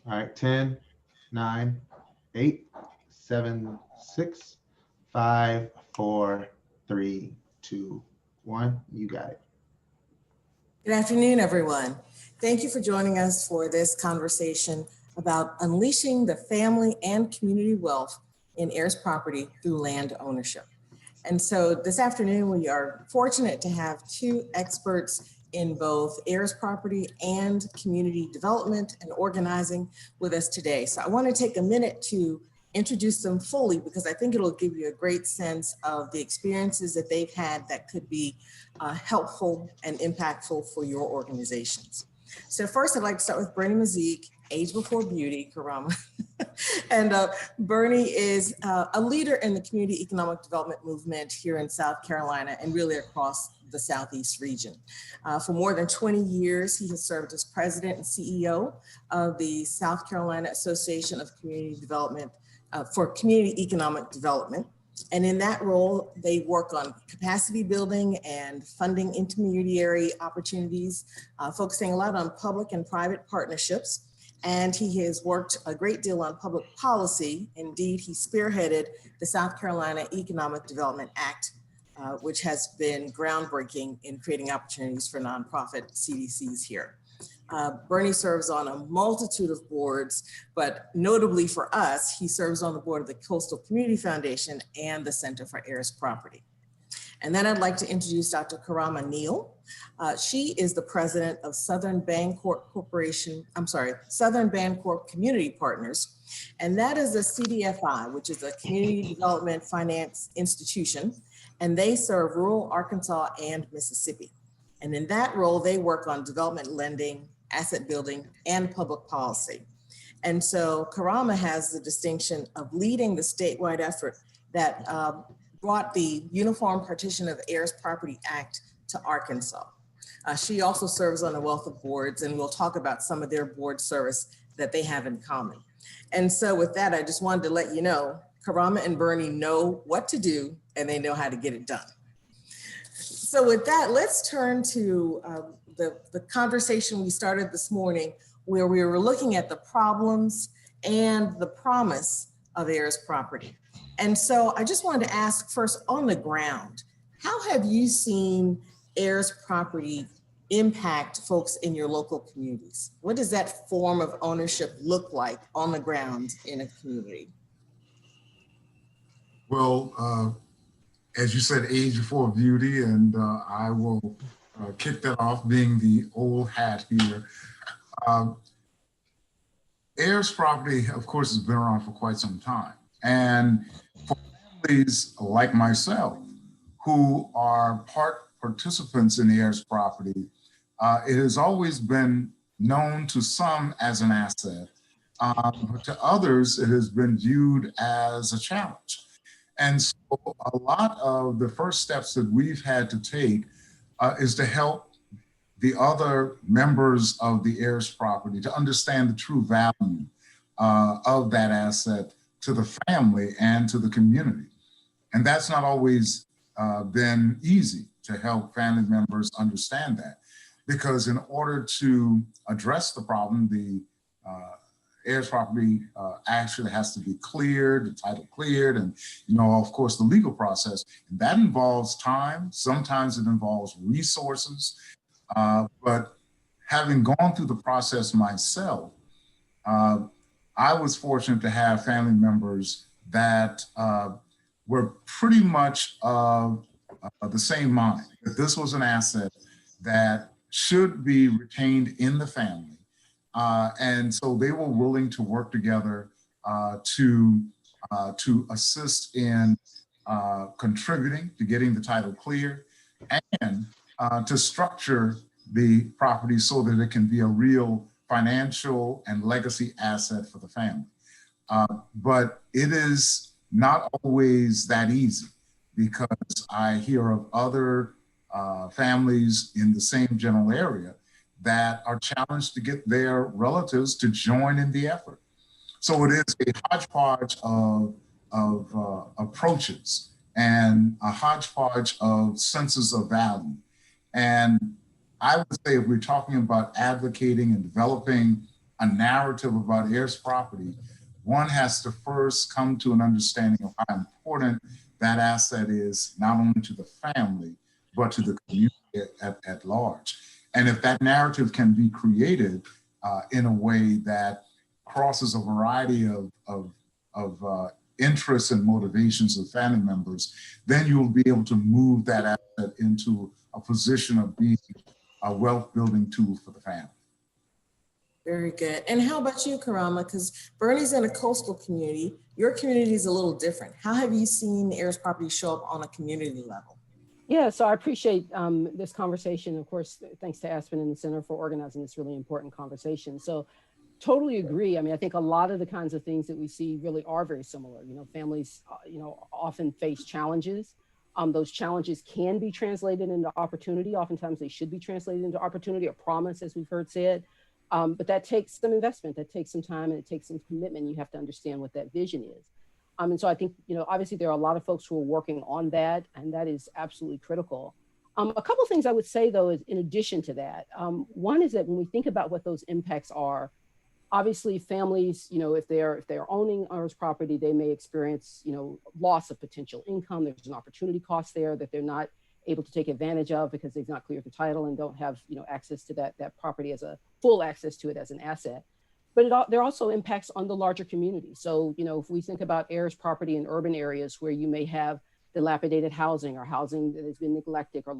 All right, 10, 9, 8, 7, 6, 5, 4, 3, 2, 1. You got it. Good afternoon, everyone. Thank you for joining us for this conversation about unleashing the family and community wealth in heirs property through land ownership. And so this afternoon, we are fortunate to have two experts in both heirs property and community development and organizing with us today. So I want to take a minute to introduce them fully because I think it'll give you a great sense of the experiences that they've had that could be helpful and impactful for your organizations. So first, I'd like to start with Bernie Mazik, Age Before Beauty, Karama. And Bernie is a leader in the community economic development movement here in South Carolina and really across the Southeast region. For more than 20 years, he has served as president and CEO of the South Carolina Association of Community Development for Community Economic Development. And in that role, they work on capacity building and funding intermediary opportunities, focusing a lot on public and private partnerships. And he has worked a great deal on public policy. Indeed, he spearheaded the South Carolina Economic Development Act, which has been groundbreaking in creating opportunities for nonprofit CDCs here. Bernie serves on a multitude of boards, but notably for us, he serves on the board of the Coastal Community Foundation and the Center for Heirs Property. And then I'd like to introduce Dr. Karama Neal. She is the president of Southern Bancorp Community Partners. And that is a CDFI, which is a community development finance institution. And they serve rural Arkansas and Mississippi. And in that role, they work on development lending, asset building, and public policy. And so Karama has the distinction of leading the statewide effort that brought the Uniform Partition of Heirs Property Act to Arkansas. She also serves on a wealth of boards, and we'll talk about some of their board service that they have in common. And so with that, I just wanted to let you know, Karama and Bernie know what to do, and they know how to get it done. So with that, let's turn to the conversation we started this morning, where we were looking at the problems and the promise of heirs property. And so I just wanted to ask first, on the ground, how have you seen heirs property impact folks in your local communities? What does that form of ownership look like on the ground in a community? Well, as you said, age before beauty, and I will kick that off being the old hat here. Heirs property, of course, has been around for quite some time. And for families like myself, who are participants in the heirs property, it has always been known to some as an asset, but to others, it has been viewed as a challenge. And so a lot of the first steps that we've had to take is to help the other members of the heirs property to understand the true value of that asset to the family and to the community. And that's not always been easy to help family members understand that, because in order to address the problem, the heirs property actually has to be cleared, the title cleared, and of course, the legal process. And that involves time. Sometimes it involves resources. But having gone through the process myself, I was fortunate to have family members that were pretty much of the same mind, that this was an asset that should be retained in the family. And so they were willing to work together to assist in contributing to getting the title clear and to structure the property so that it can be a real financial and legacy asset for the family. But it is not always that easy, because I hear of other families in the same general area that are challenged to get their relatives to join in the effort. So it is a hodgepodge of approaches and a hodgepodge of senses of value. And I would say, if we're talking about advocating and developing a narrative about heirs property, one has to first come to an understanding of how important that asset is, not only to the family, but to the community at large. And if that narrative can be created in a way that crosses a variety of interests and motivations of family members, then you'll be able to move that asset into a position of being a wealth building tool for the family. Very good. And how about you, Karama? Because Bernie's in a coastal community. Your community is a little different. How have you seen heirs property show up on a community level? Yeah, so I appreciate this conversation. Of course, thanks to Aspen and the Center for organizing this really important conversation. So totally agree. I mean, I think a lot of the kinds of things that we see really are very similar. You know, families, often face challenges. Those challenges can be translated into opportunity. Oftentimes they should be translated into opportunity or promise, as we've heard said. But that takes some investment, that takes some time, and it takes some commitment. You have to understand what that vision is. And so I think, obviously there are a lot of folks who are working on that, and that is absolutely critical. A couple of things I would say, though, is in addition to that, one is that when we think about what those impacts are, obviously families, if they're owning heirs property, they may experience, loss of potential income. There's an opportunity cost there that they're not able to take advantage of because they've not cleared the title and don't have, access to that property as a full access to it as an asset. But there are also impacts on the larger community. So, if we think about heirs property in urban areas where you may have dilapidated housing or housing that has been neglected or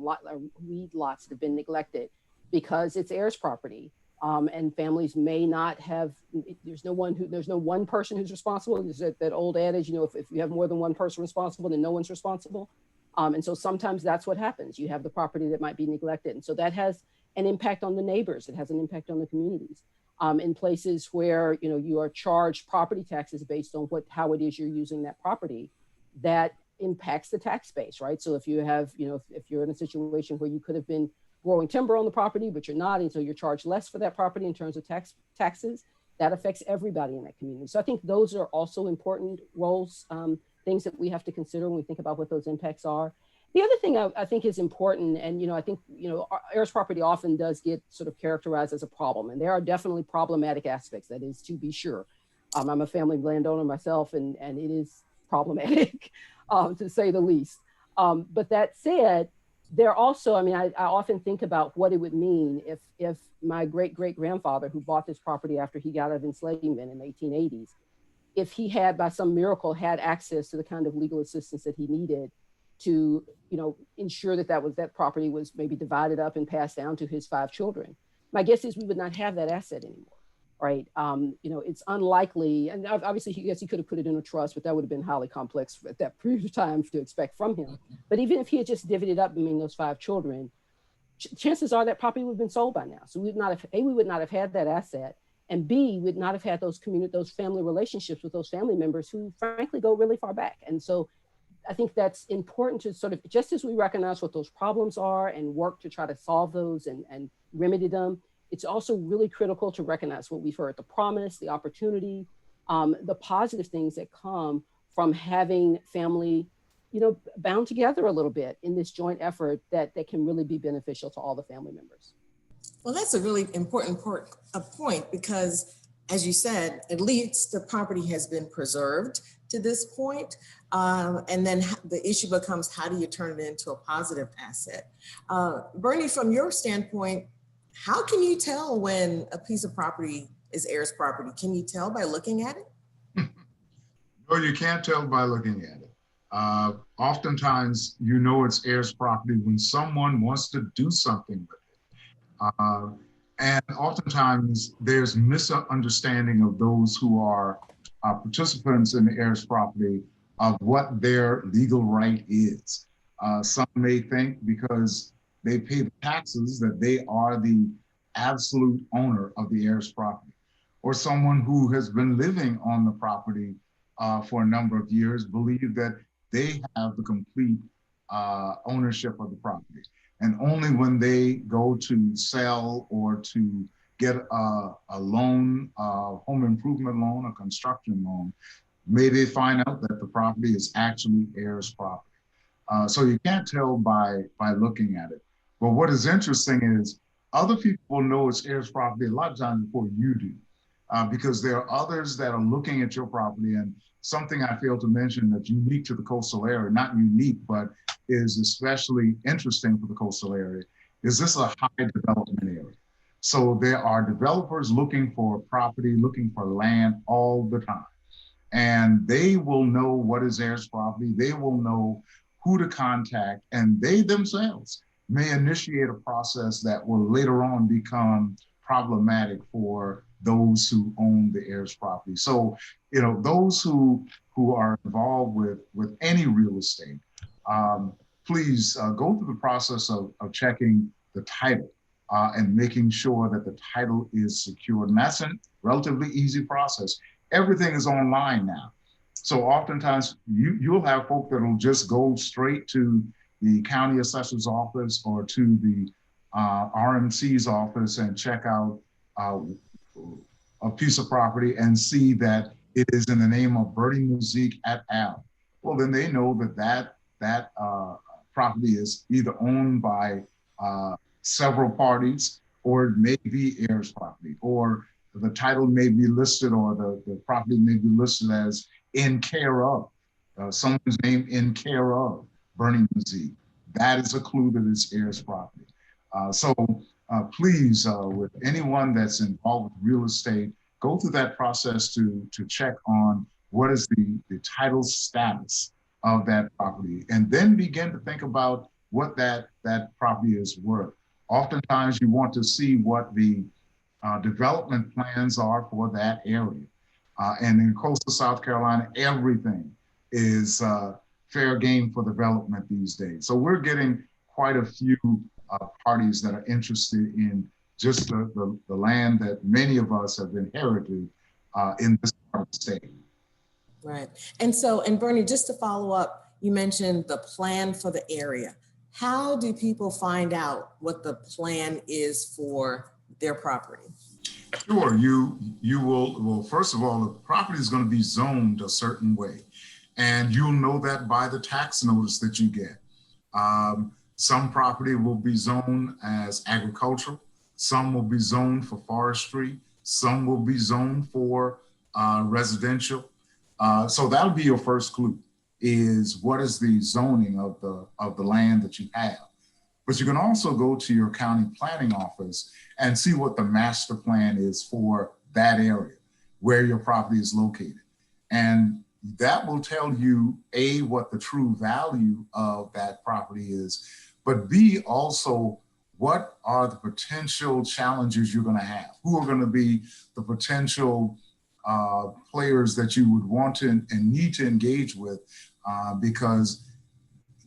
weed lots that have been neglected because it's heirs property, and families may not have, there's no one person who's responsible. There's that old adage, if you have more than one person responsible, then no one's responsible. And so sometimes that's what happens. You have the property that might be neglected. And so that has an impact on the neighbors. It has an impact on the communities. In places where, you are charged property taxes based on how it is you're using that property, that impacts the tax base, right? So if you have, if you're in a situation where you could have been growing timber on the property, but you're not, and so you're charged less for that property in terms of taxes, that affects everybody in that community. So I think those are also important roles, things that we have to consider when we think about what those impacts are. The other thing I think is important, and I think heirs property often does get sort of characterized as a problem, and there are definitely problematic aspects. That is to be sure. I'm a family landowner myself, and it is problematic, to say the least. But that said, there also, I often think about what it would mean if my great-great-grandfather, who bought this property after he got out of enslavement in the 1880s, if he had, by some miracle, had access to the kind of legal assistance that he needed to, ensure that property was maybe divided up and passed down to his 5 children. My guess is we would not have that asset anymore, right? It's unlikely, and obviously he could have put it in a trust, but that would have been highly complex at that period of time to expect from him. But even if he had just divvied it up between those 5 children, chances are that property would have been sold by now. So we would not have had that asset, and B, would not have had those family relationships with those family members who frankly go really far back. And so I think that's important to sort of, just as we recognize what those problems are and work to try to solve those and remedy them, it's also really critical to recognize what we've heard, the promise, the opportunity, the positive things that come from having family, bound together a little bit in this joint effort that can really be beneficial to all the family members. Well, that's a really important point because, as you said, at least the property has been preserved to this point. And then the issue becomes, how do you turn it into a positive asset? Bernie, from your standpoint, how can you tell when a piece of property is heirs property? Can you tell by looking at it? No, you can't tell by looking at it. Oftentimes, it's heirs property when someone wants to do something with it. And oftentimes, there's misunderstanding of those who are participants in the heirs property of what their legal right is. Some may think because they pay the taxes that they are the absolute owner of the heirs property, or someone who has been living on the property for a number of years believe that they have the complete ownership of the property. And only when they go to sell or to get a loan, a home improvement loan, a construction loan, may they find out that the property is actually heirs property. So you can't tell by looking at it. But what is interesting is other people will know it's heirs property a lot of times before you do. because there are others that are looking at your property. And something I failed to mention that's unique to the coastal area, not unique, but is especially interesting for the coastal area, is this is a high development area. So there are developers looking for property, looking for land all the time. And they will know what is Heirs Property. They will know who to contact, and they themselves may initiate a process that will later on become problematic for those who own the Heirs Property. So, you know, those who are involved with any real estate, please go through the process of checking the title and making sure that the title is secured. And that's a relatively easy process. Everything is online now. So oftentimes you'll have folk that will just go straight to the county assessor's office or to the RMC's office and check out a piece of property and see that it is in the name of Bertie Muziek et al. Well, then they know that property is either owned by several parties, or it may be Heirs Property, or the title may be listed, or the property may be listed as in care of, someone's name in care of Bernie Muziek. That is a clue that it's Heirs Property. So please, with anyone that's involved with real estate, go through that process to check on what is the title status of that property, and then begin to think about what that property is worth. Oftentimes you want to see what the development plans are for that area. And in coastal South Carolina, everything is fair game for development these days. So we're getting quite a few parties that are interested in just the land that many of us have inherited in this part of the state. Right. And so, and Bernie, just to follow up, you mentioned the plan for the area. How do people find out what the plan is for their property? Sure, you will, well, first of all, the property is going to be zoned a certain way, and you'll know that by the tax notice that you get. Some property will be zoned as agricultural, some will be zoned for forestry, some will be zoned for residential. So that'll be your first clue, is what is the zoning of the land that you have. But you can also go to your county planning office and see what the master plan is for that area where your property is located. And that will tell you, A, what the true value of that property is, but B, also what are the potential challenges you're going to have? Who are going to be the potential players that you would want to and need to engage with, because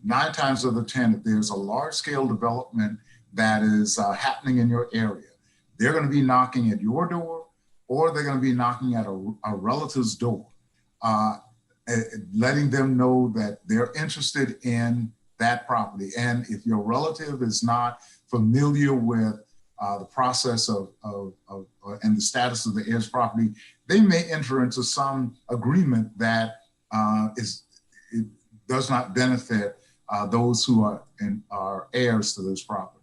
9 times out of 10, if there's a large scale development that is happening in your area, they're going to be knocking at your door, or they're going to be knocking at a relative's door, letting them know that they're interested in that property. And if your relative is not familiar with the process of and the status of the heirs property, they may enter into some agreement that it does not benefit those who are heirs to this property.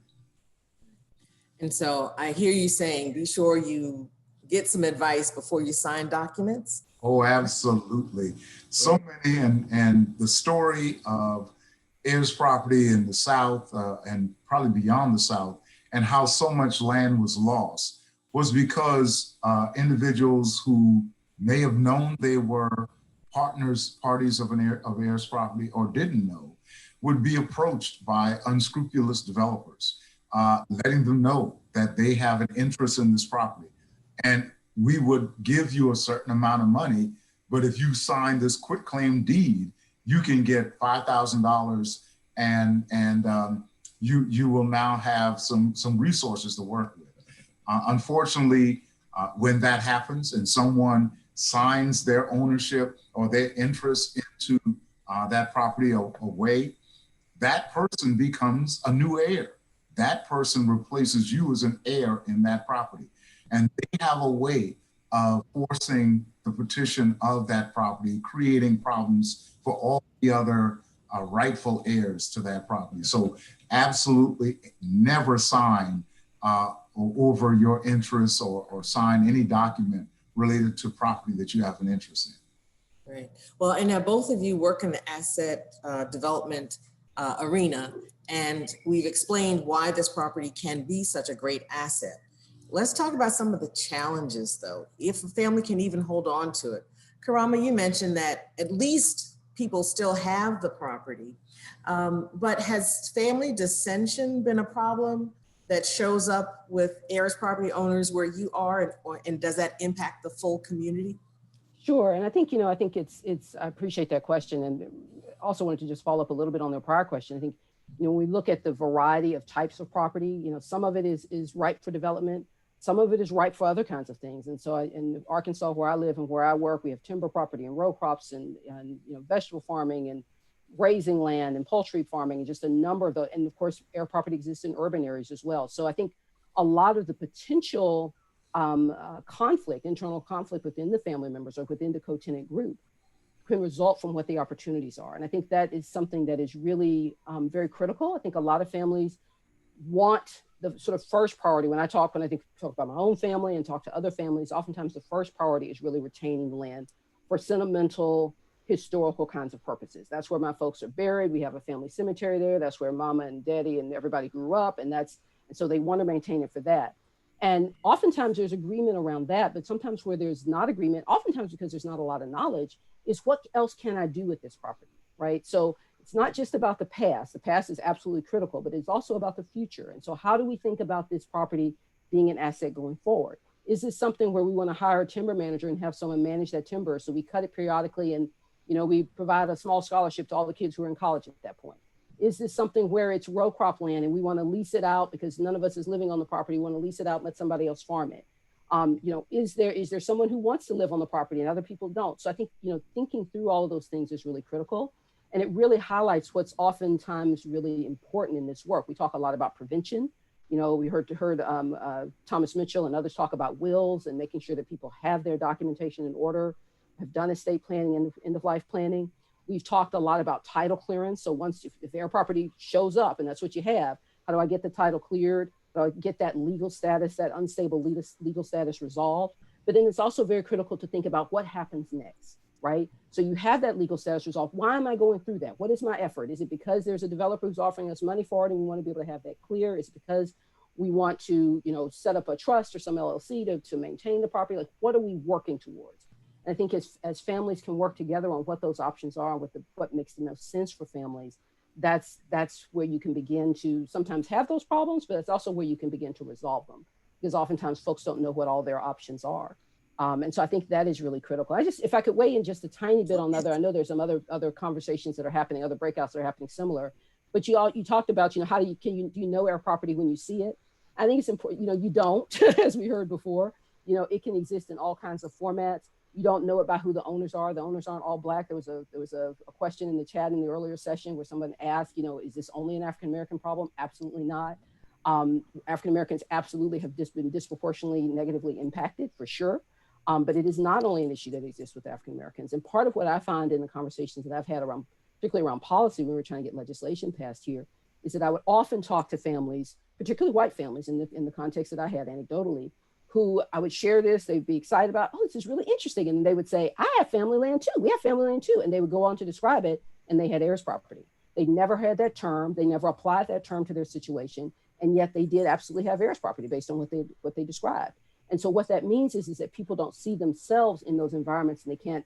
And so I hear you saying, be sure you get some advice before you sign documents. Oh, absolutely. So many, and the story of heirs property in the South and probably beyond the South, and how so much land was lost, was because individuals who may have known they were parties of heirs property, or didn't know, would be approached by unscrupulous developers, letting them know that they have an interest in this property. And we would give you a certain amount of money, but if you sign this quitclaim deed, you can get $5,000 and you will now have some resources to work with. Unfortunately, when that happens and someone signs their ownership or their interest into that property away, that person becomes a new heir. That person replaces you as an heir in that property. And they have a way of forcing the partition of that property, creating problems for all the other rightful heirs to that property. So absolutely never sign over your interests or sign any document related to property that you have an interest in. Right. Well, and now both of you work in the asset development arena, and we've explained why this property can be such a great asset. Let's talk about some of the challenges, though, if a family can even hold on to it. Karama, you mentioned that at least people still have the property, but has family dissension been a problem that shows up with heirs property owners where you are, and does that impact the full community? Sure, and I think, I think I appreciate that question, and also wanted to just follow up a little bit on the prior question. I think, when we look at the variety of types of property, some of it is ripe for development, some of it is ripe for other kinds of things. And so in Arkansas, where I live and where I work, we have timber property and row crops and vegetable farming and grazing land and poultry farming, and just a number of those. And of course, heir property exists in urban areas as well. So I think a lot of the potential conflict, internal conflict within the family members or within the co-tenant group can result from what the opportunities are. And I think that is something that is really very critical. I think a lot of families want the sort of first priority. When I talk about my own family and talk to other families, oftentimes the first priority is really retaining the land for sentimental, historical kinds of purposes. That's where my folks are buried. We have a family cemetery there. That's where mama and daddy and everybody grew up. And so they want to maintain it for that. And oftentimes there's agreement around that, but sometimes where there's not agreement, oftentimes because there's not a lot of knowledge, is what else can I do with this property, right? So it's not just about the past. The past is absolutely critical, but it's also about the future. And so how do we think about this property being an asset going forward? Is this something where we want to hire a timber manager and have someone manage that timber, so we cut it periodically and we provide a small scholarship to all the kids who are in college at that point? Is this something where it's row crop land and we want to lease it out because none of us is living on the property, we want to lease it out and let somebody else farm it? Is there someone who wants to live on the property and other people don't? So I think, thinking through all of those things is really critical. And it really highlights what's oftentimes really important in this work. We talk a lot about prevention. We heard Thomas Mitchell and others talk about wills and making sure that people have their documentation in order, have done estate planning and end of life planning. We've talked a lot about title clearance. So once if heir property shows up and that's what you have, how do I get the title cleared? How do I get that legal status, that unstable legal status resolved? But then it's also very critical to think about what happens next, right? So you have that legal status resolved. Why am I going through that? What is my effort? Is it because there's a developer who's offering us money for it and we want to be able to have that clear? Is it because we want to, set up a trust or some LLC to maintain the property? Like, what are we working towards? And I think as families can work together on what those options are, what makes the most sense for families, that's where you can begin to sometimes have those problems, but it's also where you can begin to resolve them, because oftentimes folks don't know what all their options are. And so I think that is really critical. If I could weigh in just a tiny bit on I know there's some other conversations that are happening, other breakouts that are happening similar, but you talked about, do you know heir property when you see it? I think it's important, you don't, as we heard before, it can exist in all kinds of formats. You don't know it by who the owners are. The owners aren't all Black. There was a question in the chat in the earlier session where someone asked, is this only an African-American problem? Absolutely not. African-Americans absolutely have been disproportionately negatively impacted, for sure. But it is not only an issue that exists with African-Americans. And part of what I find in the conversations that I've had particularly around policy when we're trying to get legislation passed here, is that I would often talk to families, particularly white families in the context that I had anecdotally, who I would share this, they'd be excited about, this is really interesting. And they would say, I have family land too, we have family land too. And they would go on to describe it, and they had heirs property. They never had that term, they never applied that term to their situation, and yet they did absolutely have heirs property based on what they described. And so what that means is that people don't see themselves in those environments, and they can't,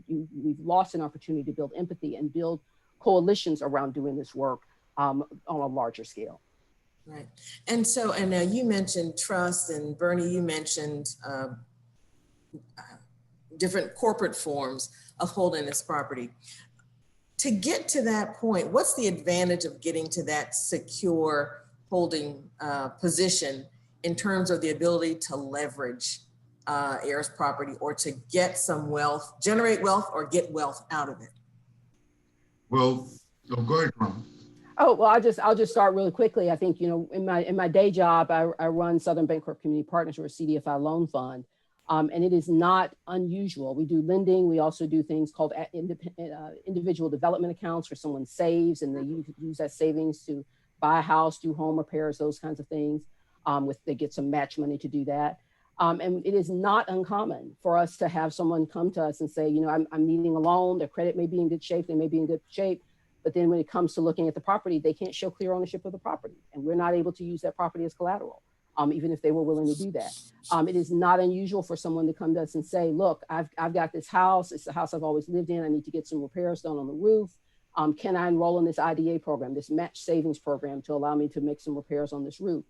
we've lost an opportunity to build empathy and build coalitions around doing this work on a larger scale. Right. And so, and now you mentioned trust, and Bernie, you mentioned different corporate forms of holding this property. To get to that point, what's the advantage of getting to that secure holding position in terms of the ability to leverage heirs property, or to get some wealth, generate wealth, or get wealth out of it? Well, go ahead, Ron. Oh, well, I'll just start really quickly. I think, in my day job, I run Southern Bancorp Community Partners, or a CDFI loan fund. And it is not unusual. We do lending. We also do things called individual development accounts where someone saves and they use that savings to buy a house, do home repairs, those kinds of things. They get some match money to do that. And it is not uncommon for us to have someone come to us and say, you know, I'm needing a loan, their credit may be in good shape, they may be in good shape, but then when it comes to looking at the property, they can't show clear ownership of the property, and we're not able to use that property as collateral, even if they were willing to do that. It is not unusual for someone to come to us and say, look, I've got this house, it's the house I've always lived in, I need to get some repairs done on the roof. Can I enroll in this IDA program, this match savings program, to allow me to make some repairs on this roof?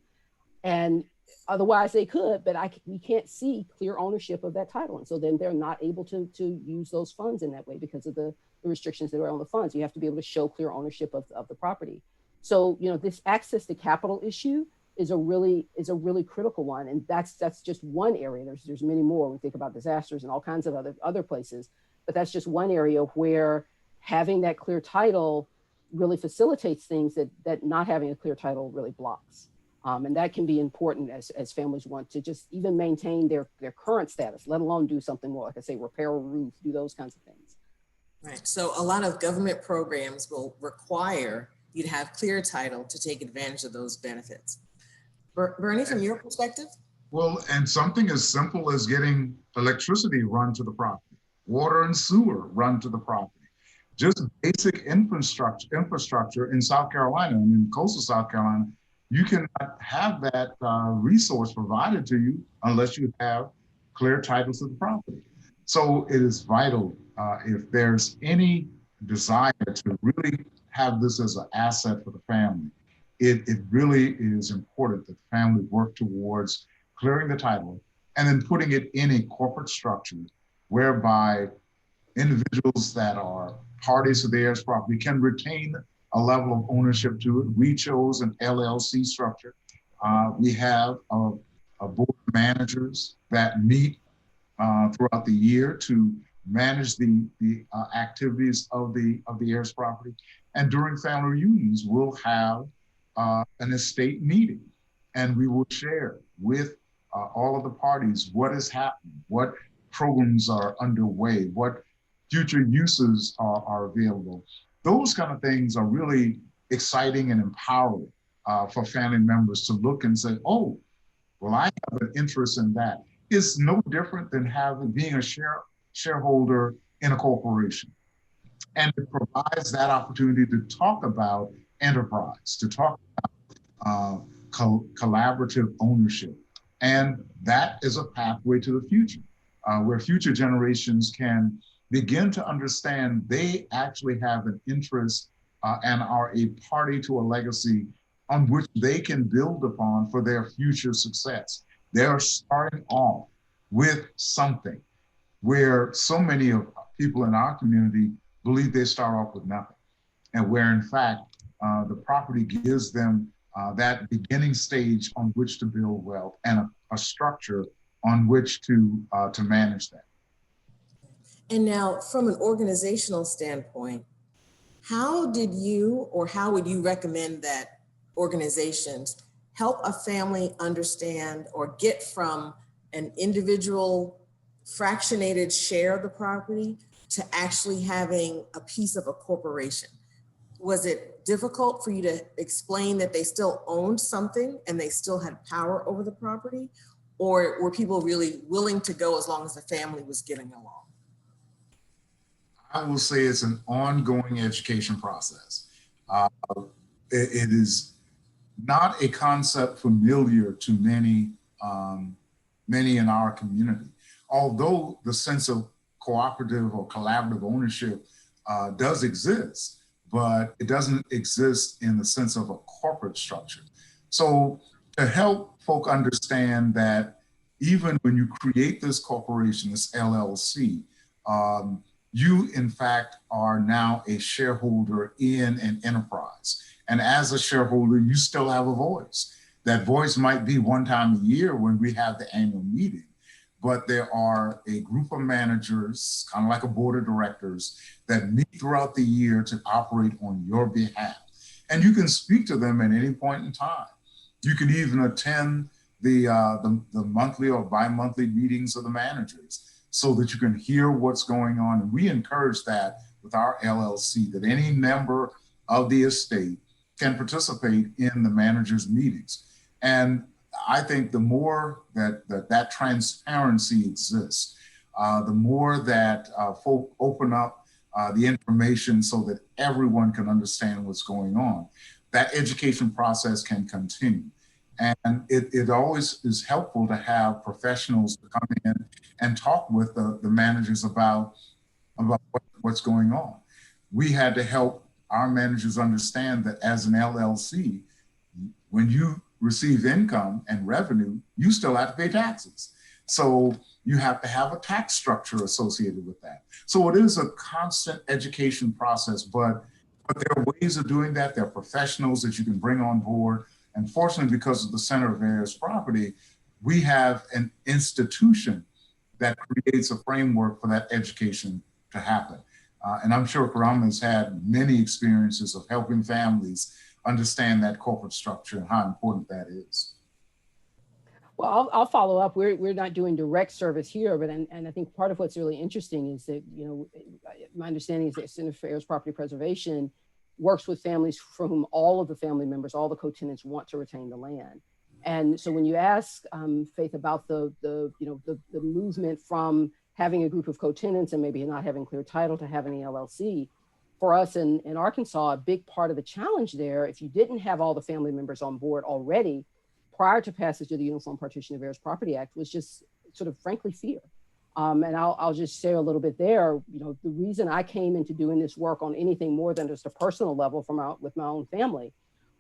And otherwise they could, but we can't see clear ownership of that title. And so then they're not able to use those funds in that way because of the restrictions that are on the funds. You have to be able to show clear ownership of the property. So, you know, this access to capital issue is a really critical one. And that's just one area. There's many more. We think about disasters and all kinds of other places, but that's just one area where having that clear title really facilitates things that not having a clear title really blocks. And that can be important as families want to just even maintain their current status, let alone do something more, like I say, repair a roof, do those kinds of things. Right. So a lot of government programs will require you to have clear title to take advantage of those benefits. Bernie, from your perspective? Well, and something as simple as getting electricity run to the property, water and sewer run to the property. Just basic infrastructure in South Carolina and in coastal South Carolina, you cannot have that resource provided to you unless you have clear titles to the property. So it is vital if there's any desire to really have this as an asset for the family, it really is important that the family work towards clearing the title and then putting it in a corporate structure whereby individuals that are parties to the heirs property can retain a level of ownership to it. We chose an LLC structure. We have a board of managers that meet throughout the year to manage the activities of the heirs property. And during family reunions, we'll have an estate meeting, and we will share with all of the parties what is happening, what programs are underway, what future uses are available. Those kind of things are really exciting and empowering for family members to look and say, oh, well, I have an interest in that. It's no different than being a shareholder in a corporation. And it provides that opportunity to talk about enterprise, to talk about collaborative ownership. And that is a pathway to the future, where future generations can begin to understand they actually have an interest and are a party to a legacy on which they can build upon for their future success. They're starting off with something where so many of people in our community believe they start off with nothing, and where in fact the property gives them that beginning stage on which to build wealth and a structure on which to manage that. And now from an organizational standpoint, how would you recommend that organizations help a family understand or get from an individual fractionated share of the property to actually having a piece of a corporation? Was it difficult for you to explain that they still owned something and they still had power over the property? Or were people really willing to go as long as the family was getting along? I will say it's an ongoing education process. It is not a concept familiar to many in our community. Although the sense of cooperative or collaborative ownership does exist, but it doesn't exist in the sense of a corporate structure. So to help folk understand that even when you create this corporation, this LLC, you in fact are now a shareholder in an enterprise. And as a shareholder, you still have a voice. That voice might be one time a year when we have the annual meeting, but there are a group of managers, kind of like a board of directors, that meet throughout the year to operate on your behalf. And you can speak to them at any point in time. You can even attend the monthly or bi-monthly meetings of the managers so that you can hear what's going on. And we encourage that with our LLC, that any member of the estate can participate in the managers' meetings. And I think the more that transparency exists, the more that folk open up the information so that everyone can understand what's going on, that education process can continue. And it always is helpful to have professionals to come in and talk with the managers about what's going on. We had to help our managers understand that as an LLC, when you receive income and revenue, you still have to pay taxes. So you have to have a tax structure associated with that. So it is a constant education process, but there are ways of doing that. There are professionals that you can bring on board. And fortunately, because of the Center of Heirs Property, we have an institution that creates a framework for that education to happen. And I'm sure Karama has had many experiences of helping families understand that corporate structure and how important that is. Well, I'll follow up. We're not doing direct service here, but and I think part of what's really interesting is that, you know, my understanding is that Center for Heirs Property Preservation works with families for whom all of the family members, all the co-tenants want to retain the land. And so when you ask Faith about the movement from having a group of co-tenants and maybe not having clear title to having an LLC, for us in Arkansas, a big part of the challenge there, if you didn't have all the family members on board already prior to passage of the Uniform Partition of Heirs Property Act, was just sort of frankly fear. And I'll just share a little bit there. You know, the reason I came into doing this work on anything more than just a personal level with my own family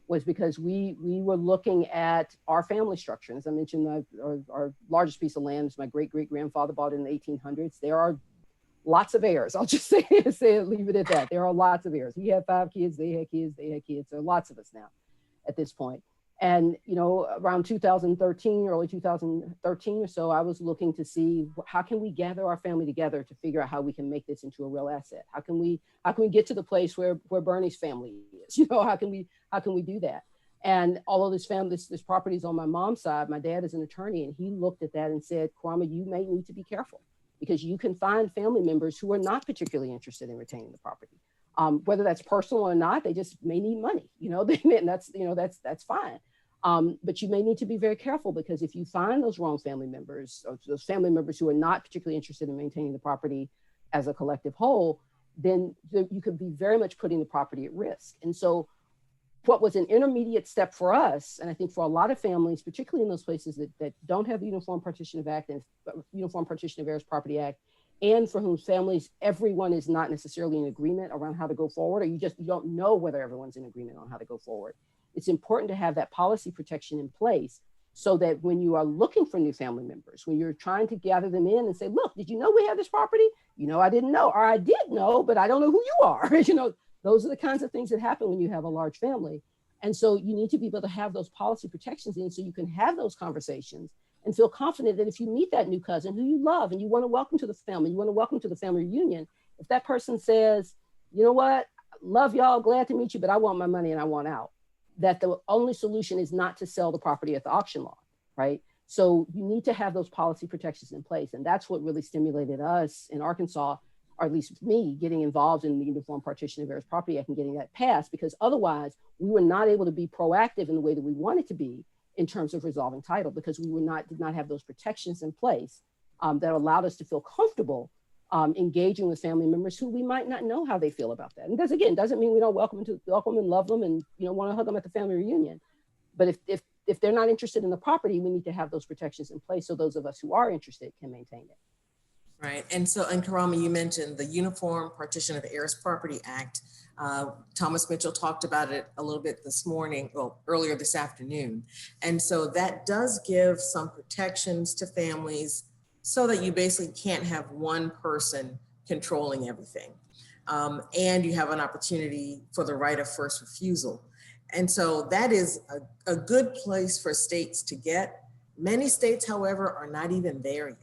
was because we were looking at our family structure. And as I mentioned, our largest piece of land is my great-great-grandfather bought it in the 1800s. There are lots of heirs. I'll just leave it at that. There are lots of heirs. He had 5 kids, they had kids, There are lots of us now at this point. And, you know, around 2013, early 2013 or so, I was looking to see how can we gather our family together to figure out how we can make this into a real asset? How can we get to the place where Bernie's family is? You know, how can we do that? And all of this property is on my mom's side. My dad is an attorney, and he looked at that and said, Karama, you may need to be careful because you can find family members who are not particularly interested in retaining the property. Whether that's personal or not, they just may need money. You know, that's fine. But you may need to be very careful because if you find those wrong family members, or those family members who are not particularly interested in maintaining the property as a collective whole, then you could be very much putting the property at risk. And so what was an intermediate step for us, and I think for a lot of families, particularly in those places that don't have the Uniform Partition of Heirs Property Act, and for whom families, everyone is not necessarily in agreement around how to go forward, or you don't know whether everyone's in agreement on how to go forward. It's important to have that policy protection in place so that when you are looking for new family members, when you're trying to gather them in and say, look, did you know we have this property? You know, I didn't know, or I did know, but I don't know who you are. You know, those are the kinds of things that happen when you have a large family. And so you need to be able to have those policy protections in so you can have those conversations and feel confident that if you meet that new cousin who you love and you want to welcome to the family, you want to welcome to the family reunion, if that person says, you know what, love y'all, glad to meet you, but I want my money and I want out, that the only solution is not to sell the property at the auction lot, right? So you need to have those policy protections in place. And that's what really stimulated us in Arkansas, or at least me, getting involved in the Uniform Partition of Heirs Property Act and getting that passed, because otherwise we were not able to be proactive in the way that we wanted to be in terms of resolving title, because we did not have those protections in place that allowed us to feel comfortable engaging with family members who we might not know how they feel about that. And this, again, doesn't mean we don't welcome and love them and, you know, want to hug them at the family reunion. But if they're not interested in the property, we need to have those protections in place so those of us who are interested can maintain it. Right. And so, and Karama, you mentioned the Uniform Partition of Heirs Property Act. Thomas Mitchell talked about it a little bit this morning, well, earlier this afternoon. And so that does give some protections to families so that you basically can't have one person controlling everything. And you have an opportunity for the right of first refusal. And so that is a good place for states to get. Many states, however, are not even there yet.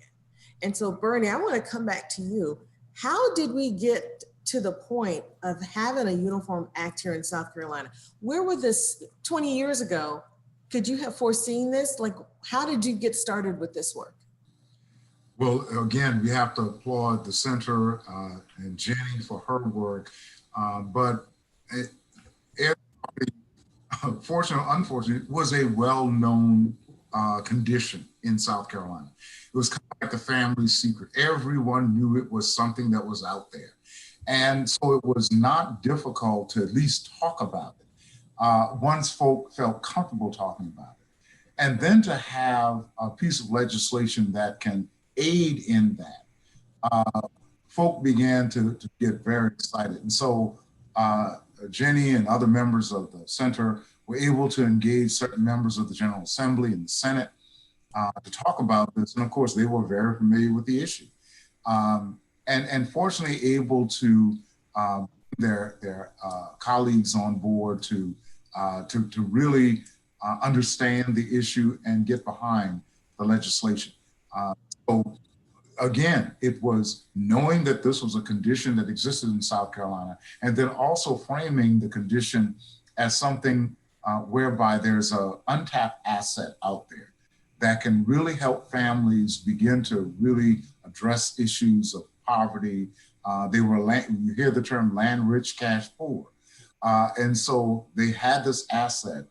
And so, Bernie, I want to come back to you. How did we get to the point of having a uniform act here in South Carolina? Where were this 20 years ago? Could you have foreseen this? Like, how did you get started with this work? Well, again, we have to applaud the center and Jenny for her work. But fortunately or unfortunately, was a well-known condition in South Carolina. It was kind of like the family secret. Everyone knew it was something that was out there. And so it was not difficult to at least talk about it once folk felt comfortable talking about it. And then to have a piece of legislation that can aid in that, folk began to get very excited. And so Jenny and other members of the center were able to engage certain members of the General Assembly and the Senate to talk about this. And of course, they were very familiar with the issue. And fortunately able to their colleagues on board to really understand the issue and get behind the legislation. So again, it was knowing that this was a condition that existed in South Carolina, and then also framing the condition as something whereby there's an untapped asset out there that can really help families begin to really address issues of poverty. You hear the term land rich, cash poor. And so they had this asset,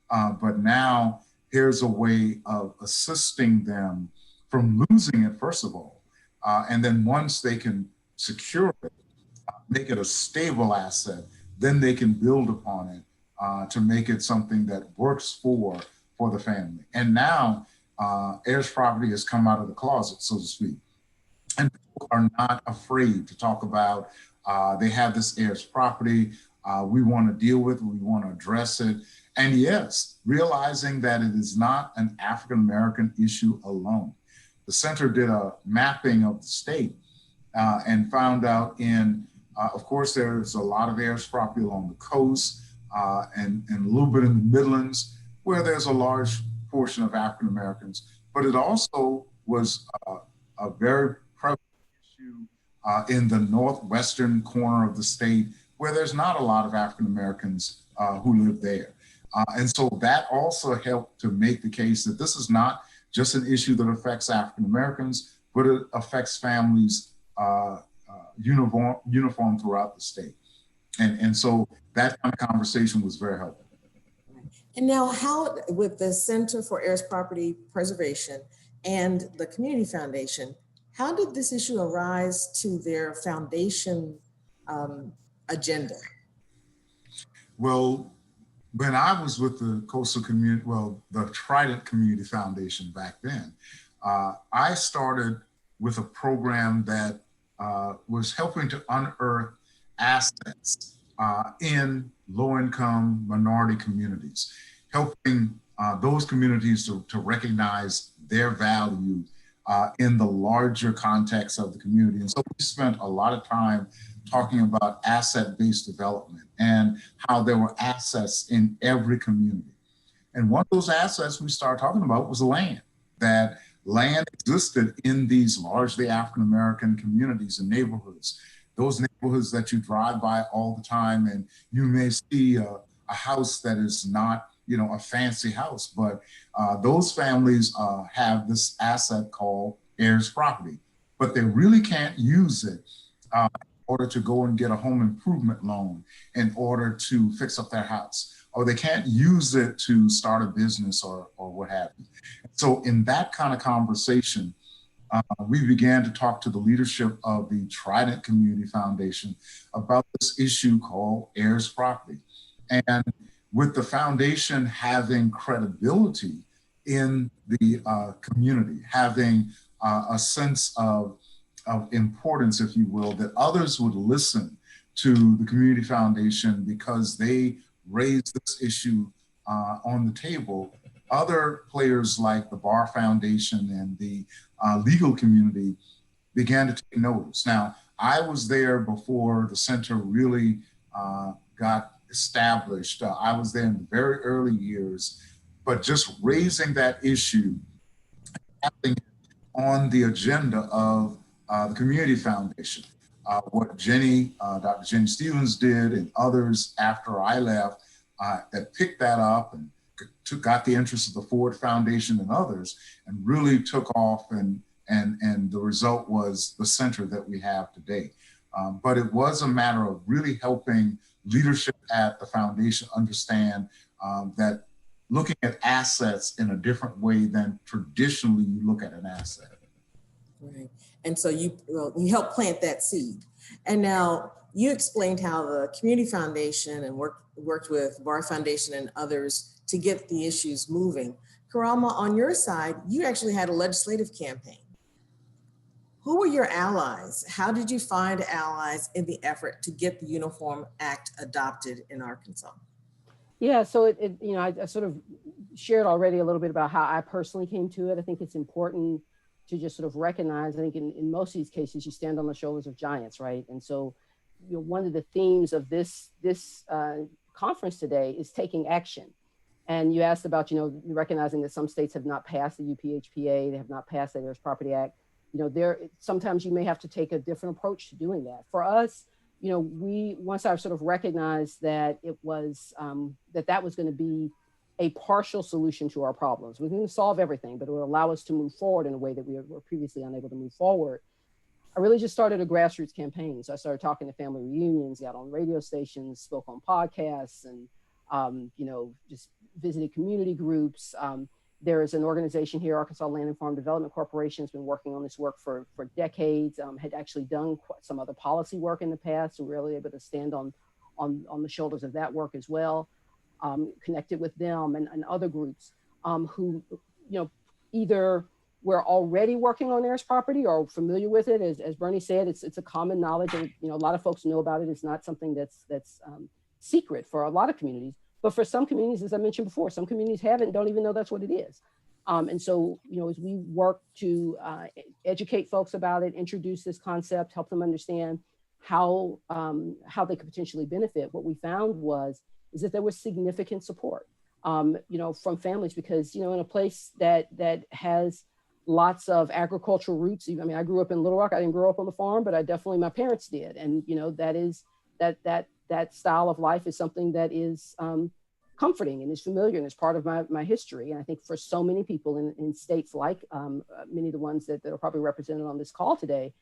but now here's a way of assisting them from losing it, first of all. And then once they can secure it, make it a stable asset, then they can build upon it to make it something that works for the family. And now Heirs Property has come out of the closet, so to speak. And people are not afraid to talk about, they have this Heirs Property, we want to deal with it, we want to address it. And yes, realizing that it is not an African-American issue alone. The center did a mapping of the state and found out of course, there's a lot of Heirs Property along the coast and a little bit in the Midlands where there's a large portion of African-Americans, but it also was a very prevalent issue in the northwestern corner of the state where there's not a lot of African-Americans who live there. And so that also helped to make the case that this is not just an issue that affects African-Americans, but it affects families uniform throughout the state. And so that kind of conversation was very helpful. And now how, with the Center for Heirs Property Preservation and the Community Foundation, how did this issue arise to their foundation agenda? Well, when I was with the Coastal Community, the Trident Community Foundation back then, I started with a program that was helping to unearth assets in low-income minority communities, helping those communities to recognize their value in the larger context of the community. And so we spent a lot of time talking about asset-based development and how there were assets in every community. And one of those assets we started talking about was land, that land existed in these largely African-American communities and neighborhoods, those neighborhoods that you drive by all the time, and you may see a house that is not, a fancy house, but those families have this asset called Heirs Property, but they really can't use it in order to go and get a home improvement loan in order to fix up their house, or they can't use it to start a business or what have you. So in that kind of conversation, we began to talk to the leadership of the Trident Community Foundation about this issue called Heirs Property. And with the foundation having credibility in the community, having a sense of importance, if you will, that others would listen to the community foundation because they raised this issue on the table. Other players like the Bar Foundation and the legal community began to take notice. Now, I was there before the center really got established. I was there in the very early years, but just raising that issue, having it on the agenda of the Community Foundation, what Dr. Jenny Stevens did and others after I left that picked that up and got the interest of the Ford Foundation and others and really took off, and the result was the center that we have today. But it was a matter of really helping leadership at the foundation understand that looking at assets in a different way than traditionally you look at an asset. Right. And so you help plant that seed. And now you explained how the Community Foundation and worked with Bar Foundation and others to get the issues moving. Karama, on your side, you actually had a legislative campaign. Who were your allies? How did you find allies in the effort to get the Uniform Act adopted in Arkansas? Yeah, so I sort of shared already a little bit about how I personally came to it. I think it's important to just sort of recognize, I think in most of these cases, you stand on the shoulders of giants, right? And so, one of the themes of this conference today is taking action. And you asked about, recognizing that some states have not passed the UPHPA, they have not passed the Heirs Property Act. Sometimes you may have to take a different approach to doing that. For us, once I sort of recognized that it was, that was going to be a partial solution to our problems. We didn't solve everything, but it would allow us to move forward in a way that we were previously unable to move forward. I really just started a grassroots campaign. So I started talking to family reunions, got on radio stations, spoke on podcasts, and just visited community groups. There is an organization here, Arkansas Land and Farm Development Corporation, has been working on this work for decades, had actually done some other policy work in the past, so we were really able to stand on the shoulders of that work as well. Connected with them and other groups who, either were already working on Heirs Property or familiar with it. As Bernie said, it's a common knowledge, and a lot of folks know about it. It's not something that's secret for a lot of communities. But for some communities, as I mentioned before, some communities don't even know that's what it is. And so, as we work to educate folks about it, introduce this concept, help them understand how they could potentially benefit, what we found is that there was significant support, from families, because, in a place that has lots of agricultural roots. I mean, I grew up in Little Rock. I didn't grow up on the farm, but my parents did. And, that style of life is something that is comforting and is familiar and is part of my history. And I think for so many people in states like many of the ones that are probably represented on this call today,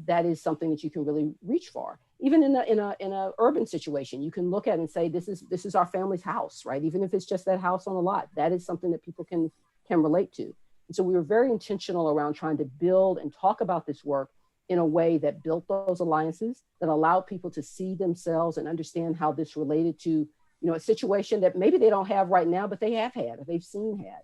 that is something that you can really reach for. Even in a urban situation, you can look at it and say, this is our family's house, right? Even if it's just that house on a lot, that is something that people can relate to. And so we were very intentional around trying to build and talk about this work in a way that built those alliances, that allowed people to see themselves and understand how this related to, a situation that maybe they don't have right now, but they have had, or they've seen had.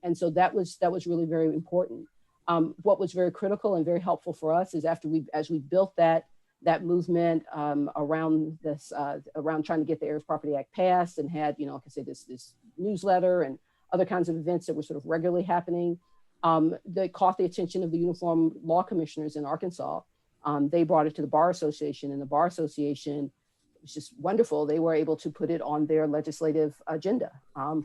And so that was really very important. What was very critical and very helpful for us is as we built that movement around trying to get the Heirs Property Act passed, and had, like I said, this newsletter and other kinds of events that were sort of regularly happening, they caught the attention of the Uniform Law Commissioners in Arkansas. They brought it to the Bar Association, and the Bar Association, it was just wonderful. They were able to put it on their legislative agenda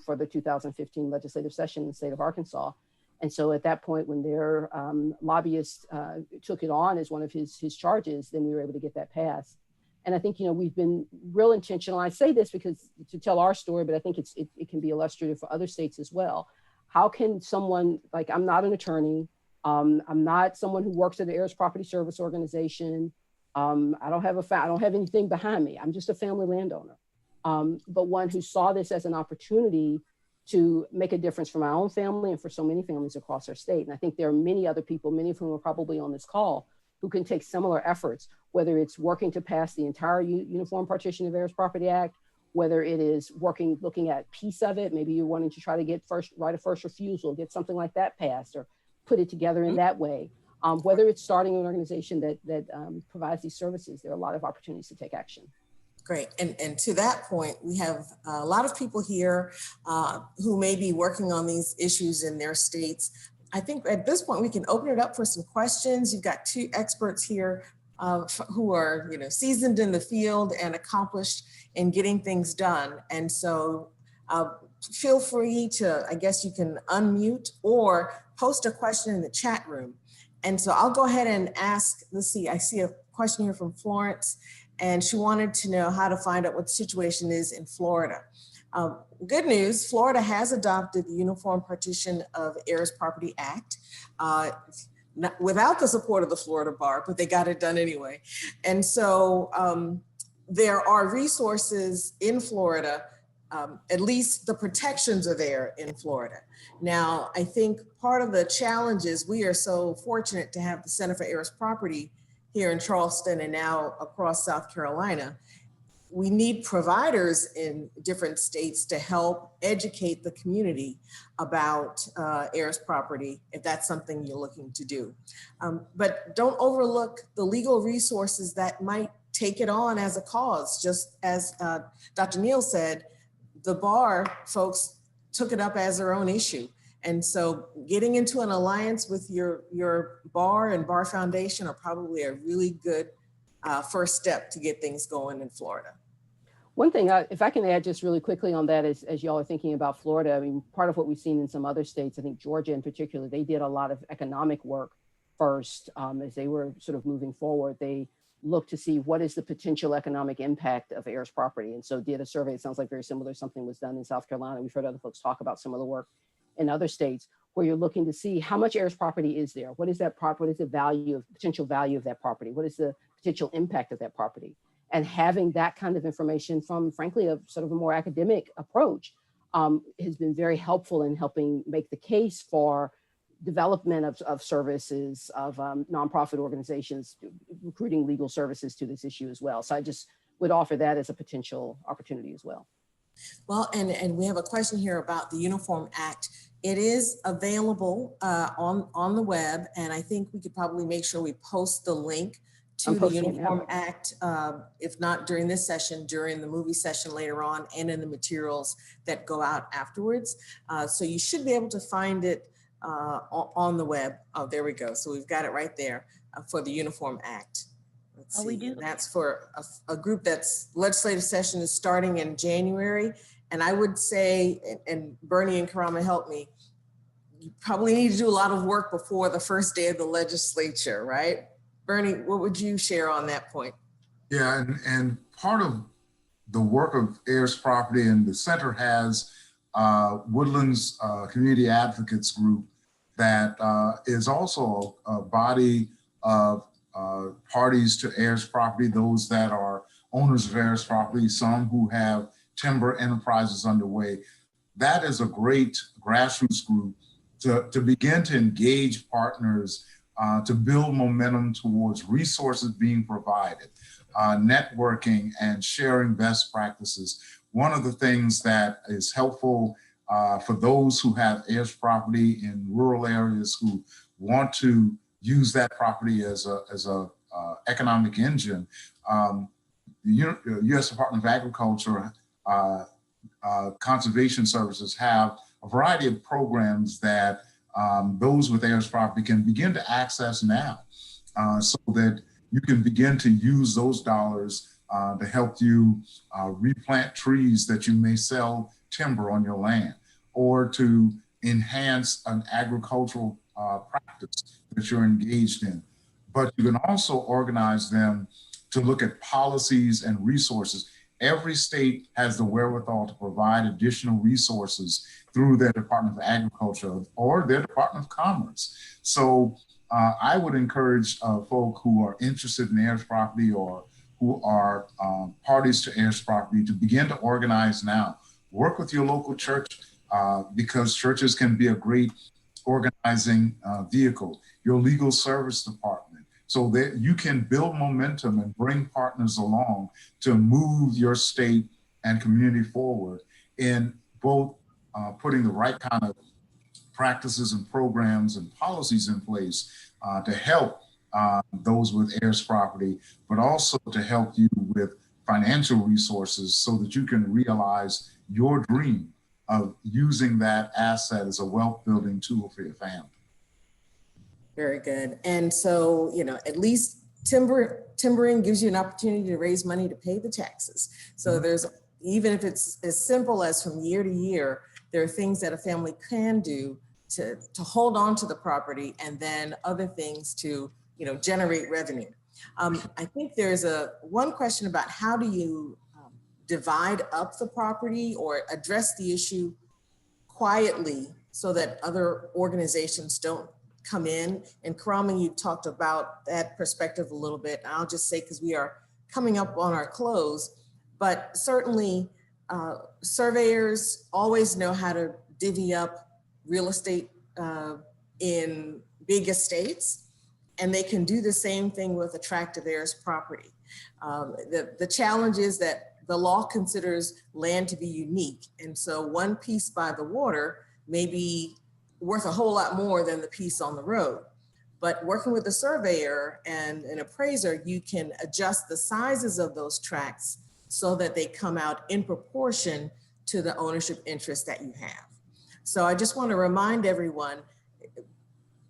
for the 2015 legislative session in the state of Arkansas. And so at that point, when their lobbyist took it on as one of his charges, then we were able to get that passed. And I think, we've been real intentional. I say this because to tell our story, but I think it can be illustrative for other states as well. How can someone, like, I'm not an attorney, I'm not someone who works at the Heirs Property Service Organization, I don't have anything behind me. I'm just a family landowner, but one who saw this as an opportunity to make a difference for my own family and for so many families across our state. And I think there are many other people, many of whom are probably on this call, who can take similar efforts, whether it's working to pass the entire Uniform Partition of Heirs Property Act, whether it is looking at piece of it, maybe you're wanting to try to get right of first refusal, get something like that passed, or put it together in that way. Whether it's starting an organization that provides these services, there are a lot of opportunities to take action. Great. And to that point, we have a lot of people here who may be working on these issues in their states. I think at this point, we can open it up for some questions. You've got two experts here who are seasoned in the field and accomplished in getting things done. And so feel free to, I guess you can unmute or post a question in the chat room. And so I'll go ahead and ask, let's see, I see a question here from Florence, and she wanted to know how to find out what the situation is in Florida. Good news, Florida has adopted the Uniform Partition of Heirs Property Act, without the support of the Florida Bar, but they got it done anyway. And so there are resources in Florida at least the protections are there in Florida. Now, I think part of the challenge is we are so fortunate to have the Center for Heirs Property here in Charleston and now across South Carolina. We need providers in different states to help educate the community about heirs property, if that's something you're looking to do. But don't overlook the legal resources that might take it on as a cause. Just as Dr. Neal said, the bar folks took it up as their own issue. And so getting into an alliance with your bar and bar foundation are probably a really good first step to get things going in Florida. One thing, if I can add just really quickly on that, is as y'all are thinking about Florida, I mean, part of what we've seen in some other states, I think Georgia in particular, they did a lot of economic work first as they were sort of moving forward. They looked to see what is the potential economic impact of heirs property. And so did a survey. It sounds like very similar. Something was done in South Carolina. We've heard other folks talk about some of the work in other states where you're looking to see how much heirs property is there? What is that property? What is the value of potential value of that property? What is the potential impact of that property? And having that kind of information from, frankly, a sort of a more academic approach has been very helpful in helping make the case for development of services, of nonprofit organizations, recruiting legal services to this issue as well. So I just would offer that as a potential opportunity as well. Well, and we have a question here about the Uniform Act. It is available on the web, and I think we could probably make sure we post the link to the Uniform Act, if not during this session, during the movie session later on, and in the materials that go out afterwards. So you should be able to find it on the web. Oh, there we go. So we've got it right there for the Uniform Act. Let's see. We do. And that's for a group that's legislative session is starting in January. And I would say, and Bernie and Karama help me, you probably need to do a lot of work before the first day of the legislature, right? Bernie, what would you share on that point? Yeah, and part of the work of heirs property, and the center has Woodlands Community Advocates Group that is also a body of parties to heirs property, those that are owners of heirs property, some who have timber enterprises underway. That is a great grassroots group to begin to engage partners, to build momentum towards resources being provided, networking and sharing best practices. One of the things that is helpful for those who have heirs property in rural areas who want to use that property as a economic engine, the U.S. Department of Agriculture Conservation Services have a variety of programs that those with heirs property can begin to access now, so that you can begin to use those dollars to help you replant trees that you may sell timber on your land, or to enhance an agricultural practice that you're engaged in. But you can also organize them to look at policies and resources. Every state has the wherewithal to provide additional resources through their Department of Agriculture or their Department of Commerce. So I would encourage folk who are interested in heirs property or who are parties to heirs property to begin to organize now. Work with your local church because churches can be a great organizing vehicle, your legal service department, so that you can build momentum and bring partners along to move your state and community forward in both putting the right kind of practices and programs and policies in place to help those with heirs property, but also to help you with financial resources so that you can realize your dream of using that asset as a wealth building tool for your family. Very good. And so, you know, at least timbering gives you an opportunity to raise money to pay the taxes. So there's, even if it's as simple as from year to year, there are things that a family can do to hold on to the property, and then other things to, you know, generate revenue. I think there's one question about how do you divide up the property or address the issue quietly so that other organizations don't come in. And Karama, you talked about that perspective a little bit. I'll just say, because we are coming up on our close, but certainly surveyors always know how to divvy up real estate in big estates, and they can do the same thing with attractive heirs property. The challenge is that the law considers land to be unique. And so one piece by the water may be worth a whole lot more than the piece on the road. But working with a surveyor and an appraiser, you can adjust the sizes of those tracts so that they come out in proportion to the ownership interest that you have. So I just want to remind everyone,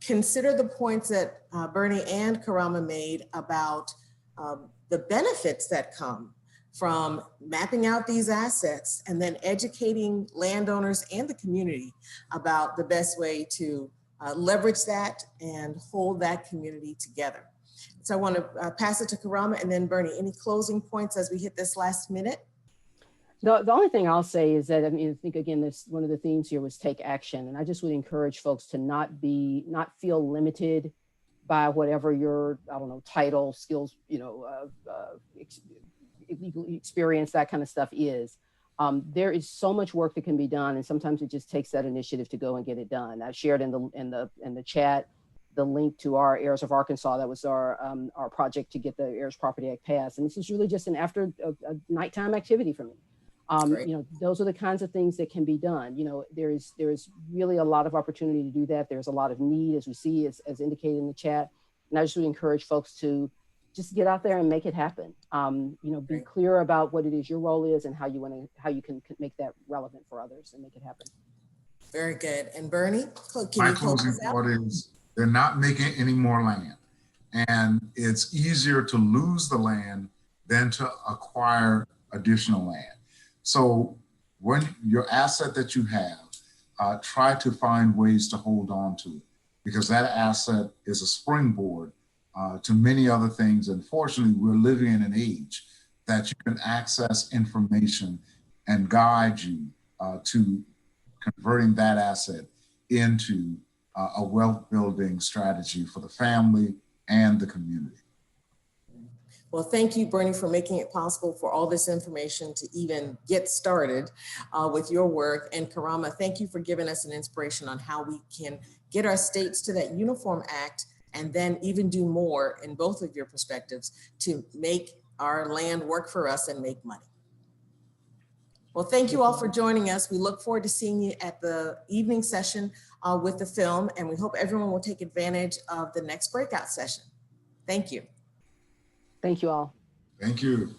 consider the points that Bernie and Karama made about the benefits that come from mapping out these assets and then educating landowners and the community about the best way to leverage that and hold that community together. So I want to pass it to Karama and then Bernie. Any closing points as we hit this last minute? The only thing I'll say is that, I mean, I think again, this one of the themes here was take action. And I just would encourage folks to not feel limited by whatever your, I don't know, title, skills, experience, that kind of stuff is. There is so much work that can be done, and sometimes it just takes that initiative to go and get it done. I've shared in the chat the link to our Heirs of Arkansas. That was our project to get the Heirs Property Act passed, and this is really just an after a nighttime activity for me. Those are the kinds of things that can be done. There is really a lot of opportunity to do that. There's a lot of need, as we see, as indicated in the chat, and I just would encourage folks to just get out there and make it happen. Be clear about what it is your role is and how you can make that relevant for others and make it happen. Very good. And Bernie, my closing thought is they're not making any more land, and it's easier to lose the land than to acquire additional land. So when your asset that you have, try to find ways to hold on to it, because that asset is a springboard to many other things. And fortunately, we're living in an age that you can access information and guide you to converting that asset into a wealth building strategy for the family and the community. Well, thank you, Bernie, for making it possible for all this information to even get started with your work. And Karama, thank you for giving us an inspiration on how we can get our states to that Uniform Act and then even do more in both of your perspectives to make our land work for us and make money. Well, thank you all for joining us. We look forward to seeing you at the evening session with the film, and we hope everyone will take advantage of the next breakout session. Thank you. Thank you all. Thank you.